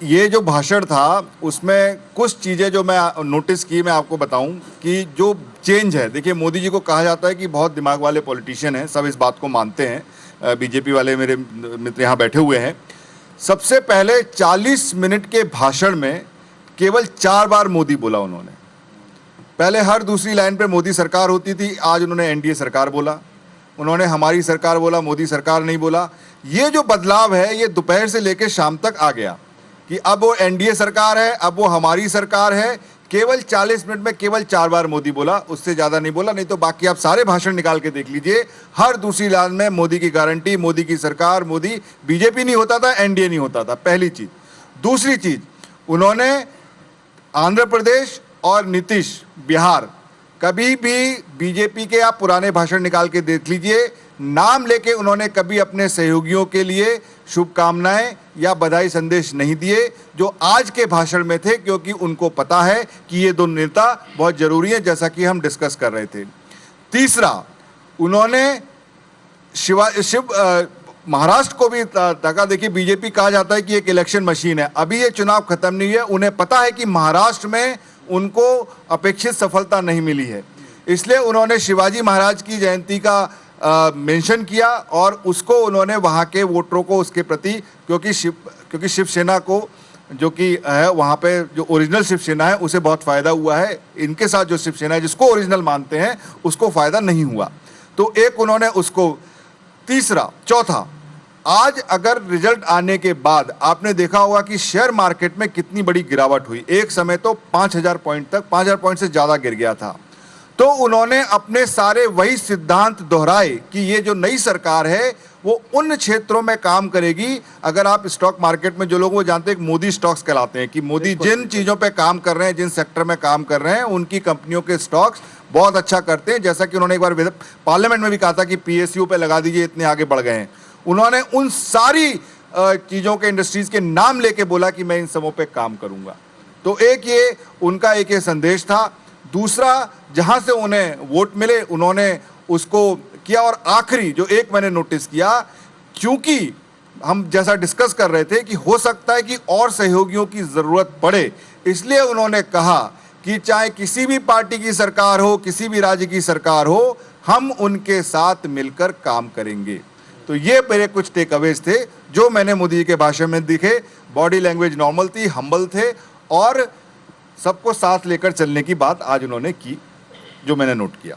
ये जो भाषण था उसमें कुछ चीज़ें जो मैं नोटिस की, मैं आपको बताऊं कि जो चेंज है, देखिए मोदी जी को कहा जाता है कि बहुत दिमाग वाले पॉलिटिशियन हैं, सब इस बात को मानते हैं। बीजेपी वाले मेरे मित्र यहाँ बैठे हुए हैं। सबसे पहले 40 मिनट के भाषण में केवल 4 बार मोदी बोला उन्होंने। पहले हर दूसरी लाइन पे मोदी सरकार होती थी, आज उन्होंने एनडीए सरकार बोला, उन्होंने हमारी सरकार बोला, मोदी सरकार नहीं बोला। ये जो बदलाव है ये दोपहर से लेकर शाम तक आ गया कि अब वो एनडीए सरकार है, अब वो हमारी सरकार है। केवल 40 मिनट में केवल 4 बार मोदी बोला, उससे ज़्यादा नहीं बोला। नहीं तो बाकी आप सारे भाषण निकाल के देख लीजिए, हर दूसरी लाइन में मोदी की गारंटी, मोदी की सरकार, मोदी। बीजेपी नहीं होता था, एनडीए नहीं होता था, पहली चीज़। दूसरी चीज़, उन्होंने आंध्र प्रदेश और नीतीश बिहार, कभी भी बीजेपी के आप पुराने भाषण निकाल के देख लीजिए, नाम लेके उन्होंने कभी अपने सहयोगियों के लिए शुभकामनाएं या बधाई संदेश नहीं दिए, जो आज के भाषण में थे, क्योंकि उनको पता है कि ये दो नेता बहुत जरूरी हैं, जैसा कि हम डिस्कस कर रहे थे। तीसरा, उन्होंने महाराष्ट्र को भी तका। देखिए, बीजेपी कहा जाता है कि एक इलेक्शन मशीन है, अभी ये चुनाव खत्म नहीं है, उन्हें पता है कि महाराष्ट्र में उनको अपेक्षित सफलता नहीं मिली है, इसलिए उन्होंने शिवाजी महाराज की जयंती का मेंशन किया और उसको उन्होंने वहाँ के वोटरों को उसके प्रति, क्योंकि शिवसेना को जो कि है वहाँ पे जो ओरिजिनल शिवसेना है उसे बहुत फ़ायदा हुआ है, इनके साथ जो शिवसेना है जिसको ओरिजिनल मानते हैं उसको फ़ायदा नहीं हुआ, तो एक उन्होंने उसको। तीसरा, चौथा, आज अगर रिजल्ट आने के बाद आपने देखा होगा कि शेयर मार्केट में कितनी बड़ी गिरावट हुई। एक समय तो 5000 पॉइंट तक, 5000 पॉइंट से ज़्यादा गिर गया था। तो उन्होंने अपने सारे वही सिद्धांत दोहराए कि ये जो नई सरकार है वो उन क्षेत्रों में काम करेगी। अगर आप स्टॉक मार्केट में, जो लोग वो जानते हैं, मोदी स्टॉक्स कहलाते हैं, कि मोदी जिन चीज़ों पे काम कर रहे हैं, जिन सेक्टर में काम कर रहे हैं, उनकी कंपनियों के स्टॉक्स बहुत अच्छा करते हैं। जैसा कि उन्होंने एक बार पार्लियामेंट में भी कहा था कि पीएसयू पे लगा दीजिए, इतने आगे बढ़ गए हैं। उन्होंने उन सारी चीज़ों के, इंडस्ट्रीज़ के नाम लेके बोला कि मैं इन सबों पे काम करूंगा। तो एक ये उनका एक ये संदेश था। दूसरा, जहां से उन्हें वोट मिले उन्होंने उसको किया। और आखिरी जो एक मैंने नोटिस किया, क्योंकि हम जैसा डिस्कस कर रहे थे कि हो सकता है कि और सहयोगियों की ज़रूरत पड़े, इसलिए उन्होंने कहा कि चाहे किसी भी पार्टी की सरकार हो, किसी भी राज्य की सरकार हो, हम उनके साथ मिलकर काम करेंगे। तो ये मेरे कुछ टेक अवेज थे जो मैंने मोदी जी के भाषण में दिखे। बॉडी लैंग्वेज नॉर्मल थी, हम्बल थे और सबको साथ लेकर चलने की बात आज उन्होंने की, जो मैंने नोट किया।